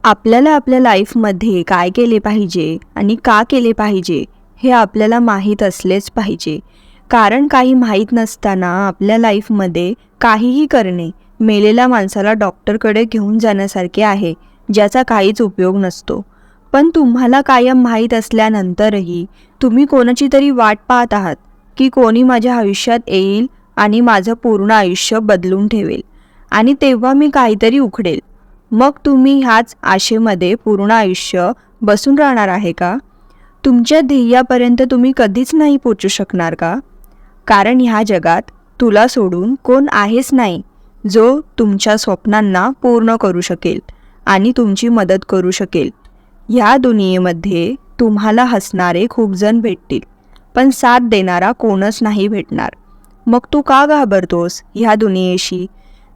आपल्याला आपल्या लाईफमध्ये काय केले पाहिजे आणि का केले पाहिजे हे आपल्याला माहीत असलेच पाहिजे. कारण काही माहीत नसताना आपल्या लाईफमध्ये काहीही करणे मेलेल्या माणसाला डॉक्टरकडे घेऊन जाण्यासारखे आहे, ज्याचा काहीच उपयोग नसतो. पण तुम्हाला कायम माहीत असल्यानंतरही तुम्ही कोणाची तरी वाट पाहत आहात की कोणी माझ्या आयुष्यात येईल आणि माझं पूर्ण आयुष्य बदलून ठेवेल आणि तेव्हा मी काहीतरी उखडेल. मग तुम्ही ह्याच आशेमध्ये पूर्ण आयुष्य बसून राहणार आहे का? तुमच्या ध्येयापर्यंत तुम्ही कधीच नाही पोचू शकणार का? कारण ह्या जगात तुला सोडून कोण आहेच नाही जो तुमच्या स्वप्नांना पूर्ण करू शकेल आणि तुमची मदत करू शकेल. ह्या दुनियेमध्ये तुम्हाला हसणारे खूप जण भेटतील, पण साथ देणारा कोणच नाही भेटणार. मग तू का घाबरतोस ह्या दुनियेशी,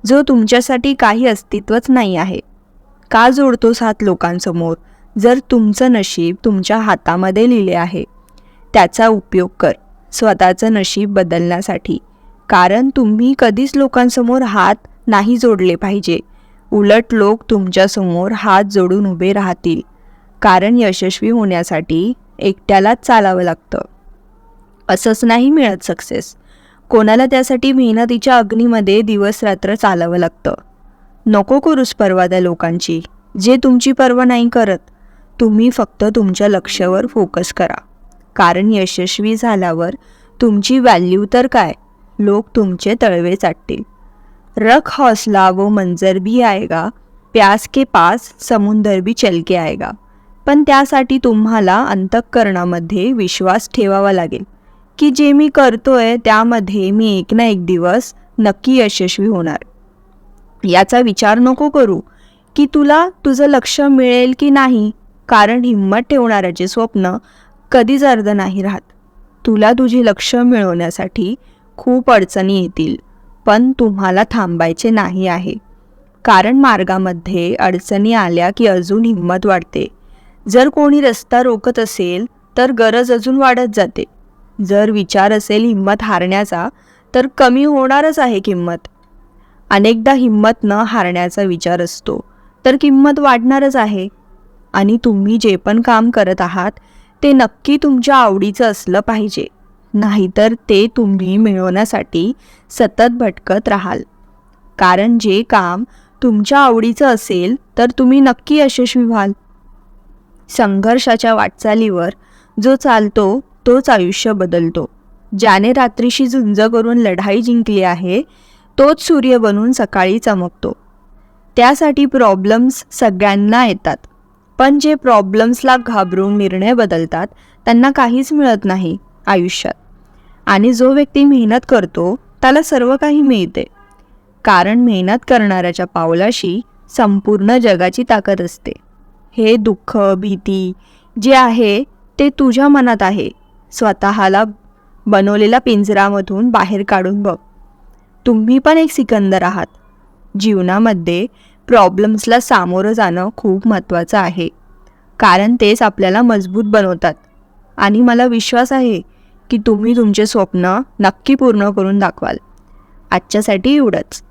जो तुमच्यासाठी काही अस्तित्वच नाही आहे? का जोडतोस हात लोकांसमोर, जर तुमचं नशीब तुमच्या हातामध्ये लिहिले आहे? त्याचा उपयोग कर स्वतःचं नशीब बदलण्यासाठी. कारण तुम्ही कधीच लोकांसमोर हात नाही जोडले पाहिजे. उलट लोक तुमच्यासमोर हात जोडून उभे राहतील. कारण यशस्वी होण्यासाठी एकट्यालाच चालावं लागतं. असंच नाही मिळत सक्सेस. कोणाला त्यासाठी मेहनतीच्या अग्नीमध्ये दिवस रात्र चालावं लागतं. नको करूस पर्वा त्या लोकांची, जे तुमची पर्वा नाही करत. तुम्ही फक्त तुमच्या लक्ष्यावर फोकस करा. कारण यशस्वी झाल्यावर तुमची व्हॅल्यू तर काय, लोक तुमचे तळवे चाटतील. रख हौसला वो मंजर भी आएगा, प्यास के पास समुंदर भी चल के आएगा. पण त्यासाठी तुम्हाला अंतःकरणामध्ये विश्वास ठेवावा लागेल की जे मी करतोय त्यामध्ये मी एक ना एक दिवस नक्की यशस्वी होणार. याचा विचार नको करू की तुला तुझं लक्ष्य मिळेल की नाही, कारण हिंमत ठेवणाऱ्याचे स्वप्न कधीच अर्ध नाही राहत. तुला तुझे लक्ष्य मिळवण्यासाठी खूप अडचणी येतील, पण तुम्हाला थांबायचे नाही आहे. कारण मार्गामध्ये अडचणी आल्या की अजून हिंमत वाढते. जर कोणी रस्ता रोखत असेल तर गरज अजून वाढत जाते. जर विचार असेल हिंमत हारण्याचा, तर कमी होणारच आहे किंमत. अनेकदा हिंमत न हारण्याचा विचार असतो तर किंमत वाढणारच आहे. आणि तुम्ही जे पण काम करत आहात ते नक्की तुमच्या आवडीचं असलं पाहिजे, नाहीतर ते तुम्ही मिळवण्यासाठी सतत भटकत राहाल. कारण जे काम तुमच्या आवडीचं असेल तर तुम्ही नक्की यशस्वी व्हाल. संघर्षाच्या वाटचालीवर जो चालतो तोच आयुष्य बदलतो. ज्याने रात्रीशी झुंज करून लढाई जिंकली आहे तोच सूर्य बनून सकाळी चमकतो. त्यासाठी प्रॉब्लेम्स सगळ्यांना येतात, पण जे प्रॉब्लेम्सला घाबरून निर्णय बदलतात त्यांना काहीच मिळत नाही आयुष्यात. आणि जो व्यक्ती मेहनत करतो त्याला सर्व काही मिळते. कारण मेहनत करणाऱ्याच्या पावलाशी संपूर्ण जगाची ताकद असते. हे दुःख, भीती जे आहे ते तुझ्या मनात आहे. स्वतःला बनवलेल्या पिंजरामधून बाहेर काढून बघ. तुम्ही पण एक सिकंदर आहात. जीवनामध्ये प्रॉब्लेम्सला सामोरं जाणं खूप महत्त्वाचं आहे, कारण तेच आपल्याला मजबूत बनवतात. आणि मला विश्वास आहे की तुम्ही तुमचे स्वप्न नक्की पूर्ण करून दाखवाल. आजच्यासाठी एवढंच.